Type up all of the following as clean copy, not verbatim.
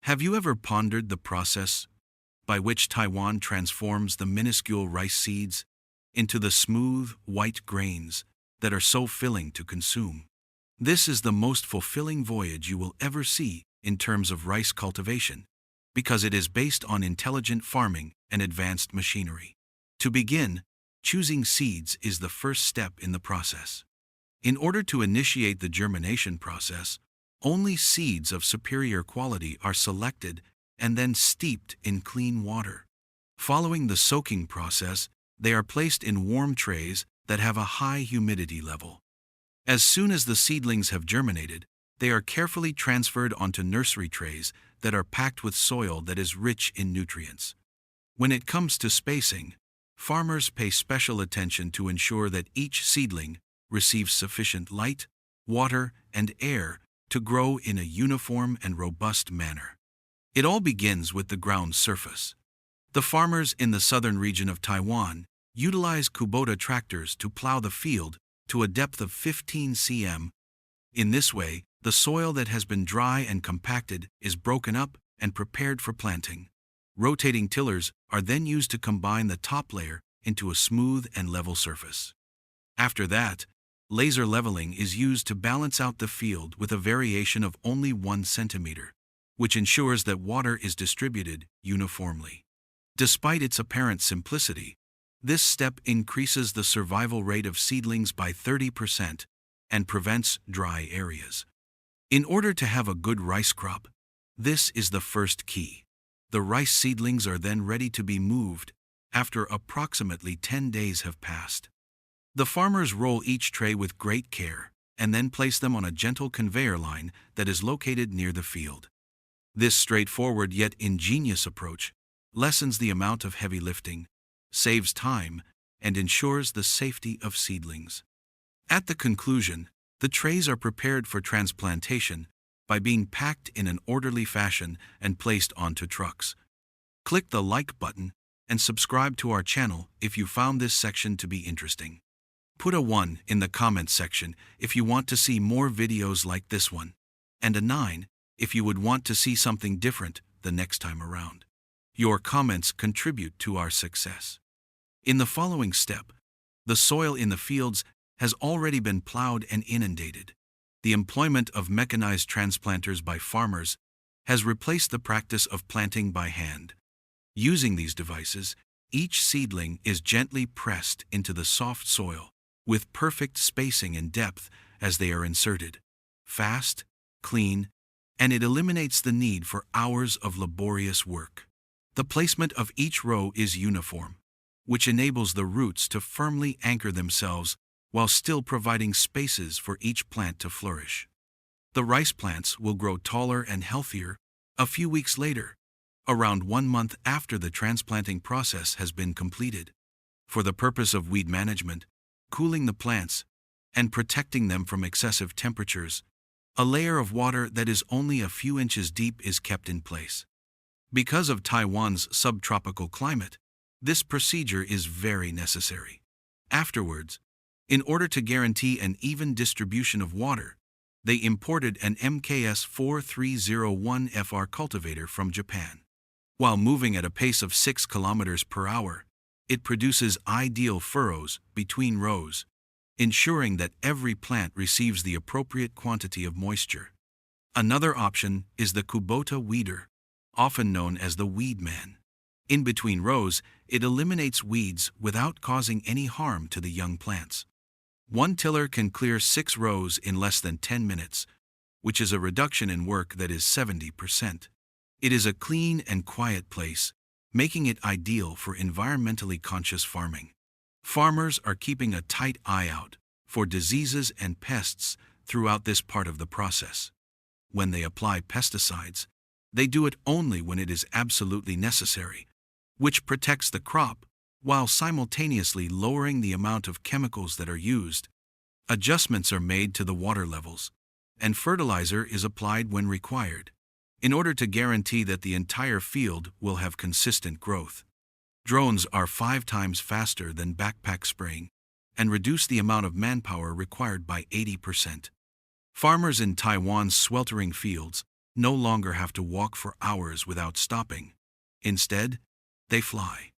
Have you ever pondered the process by which Taiwan transforms the minuscule rice seeds into the smooth, white grains that are so filling to consume? This is the most fulfilling voyage you will ever see in terms of rice cultivation, because it is based on intelligent farming and advanced machinery. To begin, choosing seeds is the first step in the process. In order to initiate the germination process, only seeds of superior quality are selected and then steeped in clean water. Following the soaking process, they are placed in warm trays that have a high humidity level. As soon as the seedlings have germinated, they are carefully transferred onto nursery trays that are packed with soil that is rich in nutrients. When it comes to spacing, farmers pay special attention to ensure that each seedling receives sufficient light, water, and air to grow in a uniform and robust manner. It all begins with the ground surface. The farmers in the southern region of Taiwan utilize Kubota tractors to plow the field to a depth of 15 cm. In this way, the soil that has been dry and compacted is broken up and prepared for planting. Rotating tillers are then used to combine the top layer into a smooth and level surface. After that, laser leveling is used to balance out the field with a variation of only 1 centimeter, which ensures that water is distributed uniformly. Despite its apparent simplicity, this step increases the survival rate of seedlings by 30% and prevents dry areas. In order to have a good rice crop, this is the first key. The rice seedlings are then ready to be moved after approximately 10 days have passed. The farmers roll each tray with great care and then place them on a gentle conveyor line that is located near the field. This straightforward yet ingenious approach lessens the amount of heavy lifting, saves time, and ensures the safety of seedlings. At the conclusion, the trays are prepared for transplantation by being packed in an orderly fashion and placed onto trucks. Click the like button and subscribe to our channel if you found this section to be interesting. Put a 1 in the comments section if you want to see more videos like this one, and a 9 if you would want to see something different the next time around. Your comments contribute to our success. In the following step, the soil in the fields has already been plowed and inundated. The employment of mechanized transplanters by farmers has replaced the practice of planting by hand. Using these devices, each seedling is gently pressed into the soft soil with perfect spacing and depth as they are inserted. Fast, clean, and it eliminates the need for hours of laborious work. The placement of each row is uniform, which enables the roots to firmly anchor themselves while still providing spaces for each plant to flourish. The rice plants will grow taller and healthier a few weeks later, around 1 month after the transplanting process has been completed. For the purpose of weed management, cooling the plants, and protecting them from excessive temperatures, a layer of water that is only a few inches deep is kept in place. Because of Taiwan's subtropical climate, this procedure is very necessary. Afterwards, in order to guarantee an even distribution of water, they imported an MKS 4301FR cultivator from Japan. While moving at a pace of 6 kilometers per hour, it produces ideal furrows between rows, ensuring that every plant receives the appropriate quantity of moisture. Another option is the Kubota weeder, often known as the weed man. In between rows, it eliminates weeds without causing any harm to the young plants. One tiller can clear 6 rows in less than 10 minutes, which is a reduction in work that is 70%. It is a clean and quiet place, making it ideal for environmentally conscious farming. Farmers are keeping a tight eye out for diseases and pests throughout this part of the process. When they apply pesticides, they do it only when it is absolutely necessary, which protects the crop while simultaneously lowering the amount of chemicals that are used. Adjustments are made to the water levels, and fertilizer is applied when required, in order to guarantee that the entire field will have consistent growth. Drones are 5 times faster than backpack spraying and reduce the amount of manpower required by 80%. Farmers in Taiwan's sweltering fields no longer have to walk for hours without stopping. Instead, they fly.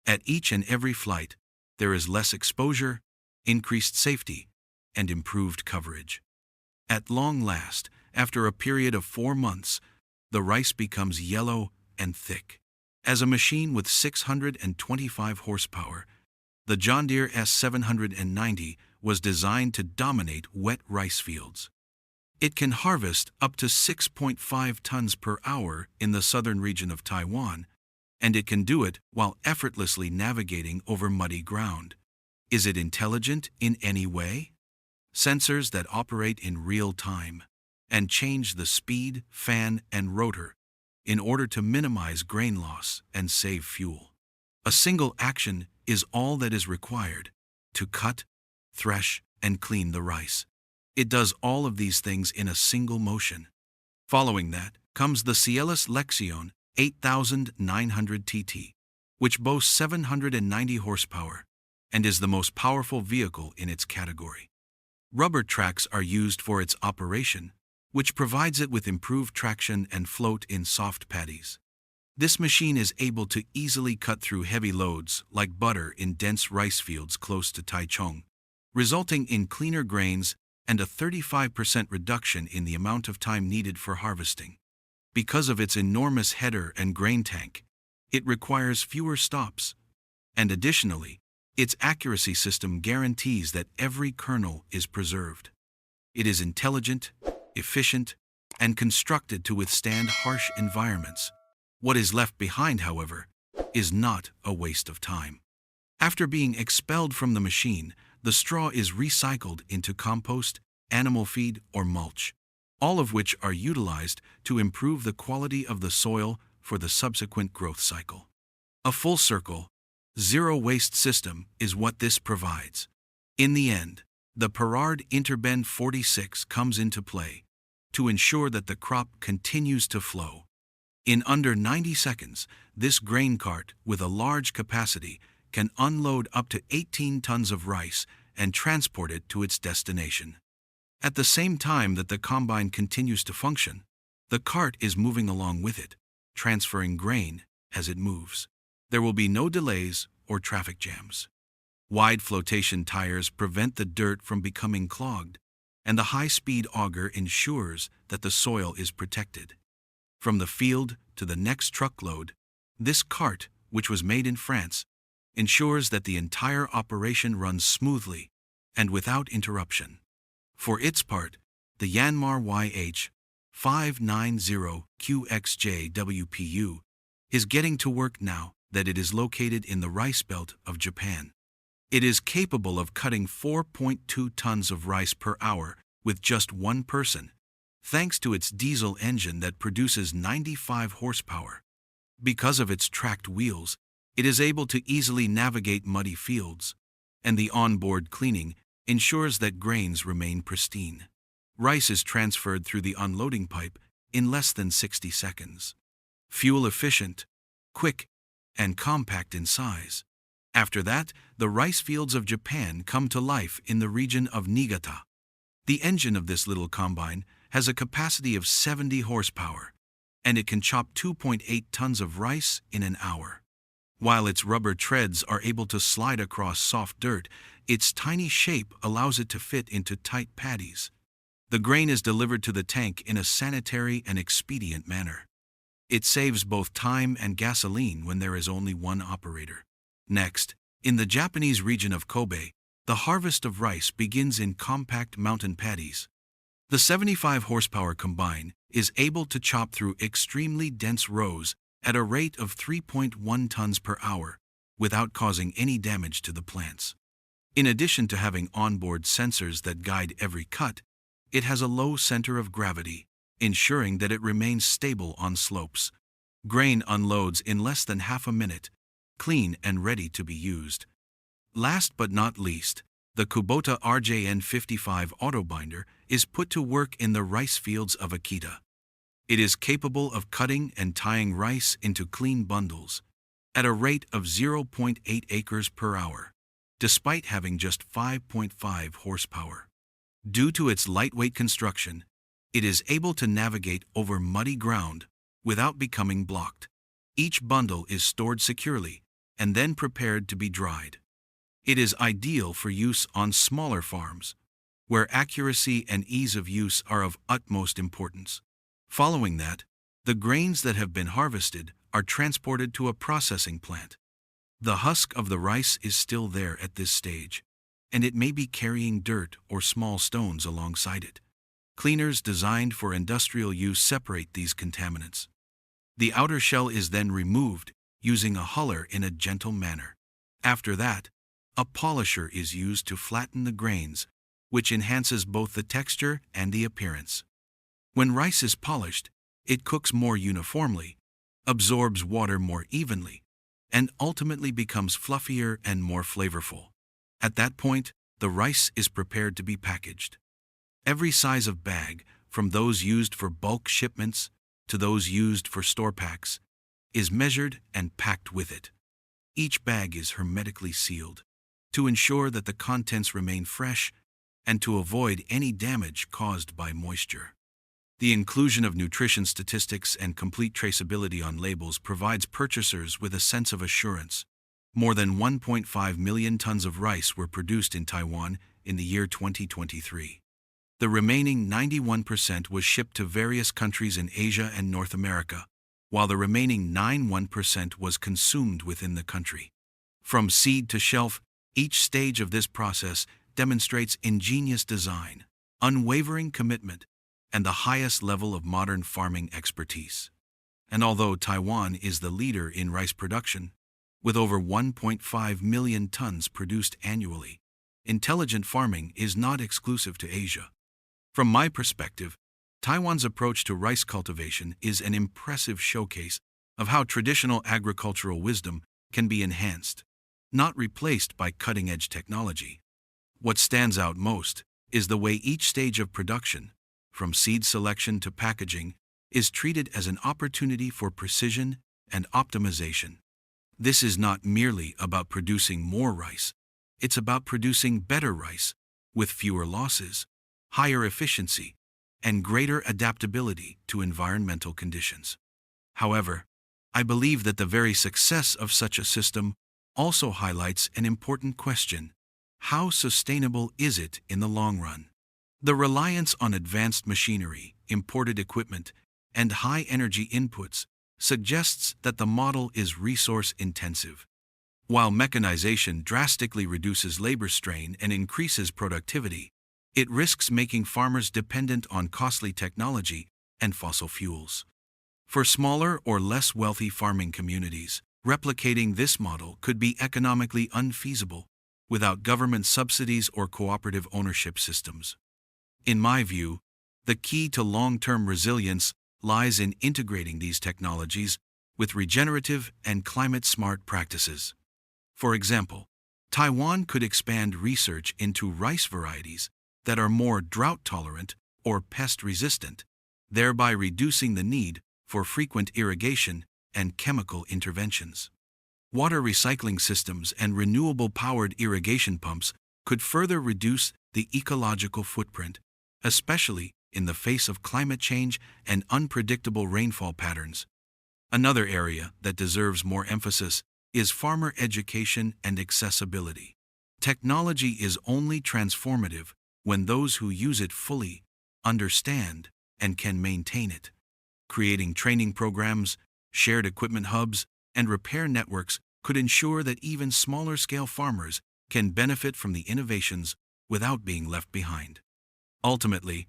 At each and every flight, there is less exposure, increased safety, and improved coverage. At long last, after a period of 4 months, the rice becomes yellow and thick. As a machine with 625 horsepower, the John Deere S790 was designed to dominate wet rice fields. It can harvest up to 6.5 tons per hour in the southern region of Taiwan, and it can do it while effortlessly navigating over muddy ground. Is it intelligent in any way? Sensors that operate in real time and change the speed, fan, and rotor in order to minimize grain loss and save fuel. A single action is all that is required to cut, thresh, and clean the rice. It does all of these things in a single motion. Following that comes the Cielus Lexion 8900 TT, which boasts 790 horsepower and is the most powerful vehicle in its category. Rubber tracks are used for its operation, which provides it with improved traction and float in soft paddies. This machine is able to easily cut through heavy loads like butter in dense rice fields close to Taichung, resulting in cleaner grains and a 35% reduction in the amount of time needed for harvesting. Because of its enormous header and grain tank, it requires fewer stops, and additionally, its accuracy system guarantees that every kernel is preserved. It is intelligent, efficient, and constructed to withstand harsh environments. What is left behind, however, is not a waste of time. After being expelled from the machine, the straw is recycled into compost, animal feed, or mulch, all of which are utilized to improve the quality of the soil for the subsequent growth cycle. A full circle, zero-waste system is what this provides. In the end, the Perard Interbend 46 comes into play to ensure that the crop continues to flow. In under 90 seconds, this grain cart with a large capacity can unload up to 18 tons of rice and transport it to its destination. At the same time that the combine continues to function, the cart is moving along with it, transferring grain as it moves. There will be no delays or traffic jams. Wide flotation tires prevent the dirt from becoming clogged, and the high-speed auger ensures that the soil is protected. From the field to the next truckload, this cart, which was made in France, ensures that the entire operation runs smoothly and without interruption. For its part, the Yanmar YH590QXJ-WPU is getting to work now that it is located in the rice belt of Japan. It is capable of cutting 4.2 tons of rice per hour with just one person, thanks to its diesel engine that produces 95 horsepower. Because of its tracked wheels, it is able to easily navigate muddy fields, and the onboard cleaning ensures that grains remain pristine. Rice is transferred through the unloading pipe in less than 60 seconds. Fuel efficient, quick, and compact in size. After that, the rice fields of Japan come to life in the region of Niigata. The engine of this little combine has a capacity of 70 horsepower, and it can chop 2.8 tons of rice in an hour. While its rubber treads are able to slide across soft dirt, its tiny shape allows it to fit into tight paddies. The grain is delivered to the tank in a sanitary and expedient manner. It saves both time and gasoline when there is only one operator. Next, in the Japanese region of Kobe, the harvest of rice begins in compact mountain paddies. The 75 horsepower combine is able to chop through extremely dense rows at a rate of 3.1 tons per hour without causing any damage to the plants. In addition to having onboard sensors that guide every cut, it has a low center of gravity, ensuring that it remains stable on slopes. Grain unloads in less than half a minute, clean and ready to be used. Last but not least, the Kubota RJN55 autobinder is put to work in the rice fields of Akita. It is capable of cutting and tying rice into clean bundles at a rate of 0.8 acres per hour, despite having just 5.5 horsepower. Due to its lightweight construction, it is able to navigate over muddy ground without becoming blocked. Each bundle is stored securely and then prepared to be dried. It is ideal for use on smaller farms, where accuracy and ease of use are of utmost importance. Following that, the grains that have been harvested are transported to a processing plant. The husk of the rice is still there at this stage, and it may be carrying dirt or small stones alongside it. Cleaners designed for industrial use separate these contaminants. The outer shell is then removed using a huller in a gentle manner. After that, a polisher is used to flatten the grains, which enhances both the texture and the appearance. When rice is polished, it cooks more uniformly, absorbs water more evenly, and ultimately becomes fluffier and more flavorful. At that point, the rice is prepared to be packaged. Every size of bag, from those used for bulk shipments to those used for store packs, is measured and packed with it. Each bag is hermetically sealed to ensure that the contents remain fresh and to avoid any damage caused by moisture. The inclusion of nutrition statistics and complete traceability on labels provides purchasers with a sense of assurance. More than 1.5 million tons of rice were produced in Taiwan in the year 2023. The remaining 91% was shipped to various countries in Asia and North America, while the remaining 91% was consumed within the country. From seed to shelf, each stage of this process demonstrates ingenious design, unwavering commitment, and the highest level of modern farming expertise. And although Taiwan is the leader in rice production, with over 1.5 million tons produced annually, intelligent farming is not exclusive to Asia. From my perspective, Taiwan's approach to rice cultivation is an impressive showcase of how traditional agricultural wisdom can be enhanced, not replaced by cutting-edge technology. What stands out most is the way each stage of production, from seed selection to packaging, is treated as an opportunity for precision and optimization. This is not merely about producing more rice, it's about producing better rice with fewer losses, higher efficiency, and greater adaptability to environmental conditions. However, I believe that the very success of such a system also highlights an important question: how sustainable is it in the long run? The reliance on advanced machinery, imported equipment, and high-energy inputs suggests that the model is resource-intensive. While mechanization drastically reduces labor strain and increases productivity, it risks making farmers dependent on costly technology and fossil fuels. For smaller or less wealthy farming communities, replicating this model could be economically unfeasible without government subsidies or cooperative ownership systems. In my view, the key to long-term resilience lies in integrating these technologies with regenerative and climate-smart practices. For example, Taiwan could expand research into rice varieties that are more drought-tolerant or pest-resistant, thereby reducing the need for frequent irrigation and chemical interventions. Water recycling systems and renewable-powered irrigation pumps could further reduce the ecological footprint, especially in the face of climate change and unpredictable rainfall patterns. Another area that deserves more emphasis is farmer education and accessibility. Technology is only transformative when those who use it fully understand and can maintain it. Creating training programs, shared equipment hubs, and repair networks could ensure that even smaller-scale farmers can benefit from the innovations without being left behind. Ultimately,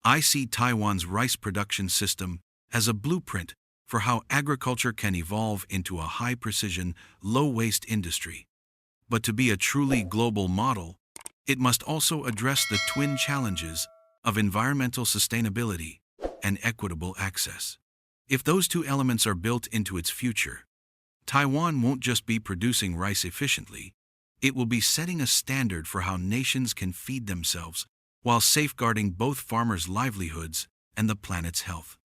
I see Taiwan's rice production system as a blueprint for how agriculture can evolve into a high-precision, low-waste industry. But to be a truly global model, it must also address the twin challenges of environmental sustainability and equitable access. If those two elements are built into its future, Taiwan won't just be producing rice efficiently, it will be setting a standard for how nations can feed themselves while safeguarding both farmers' livelihoods and the planet's health.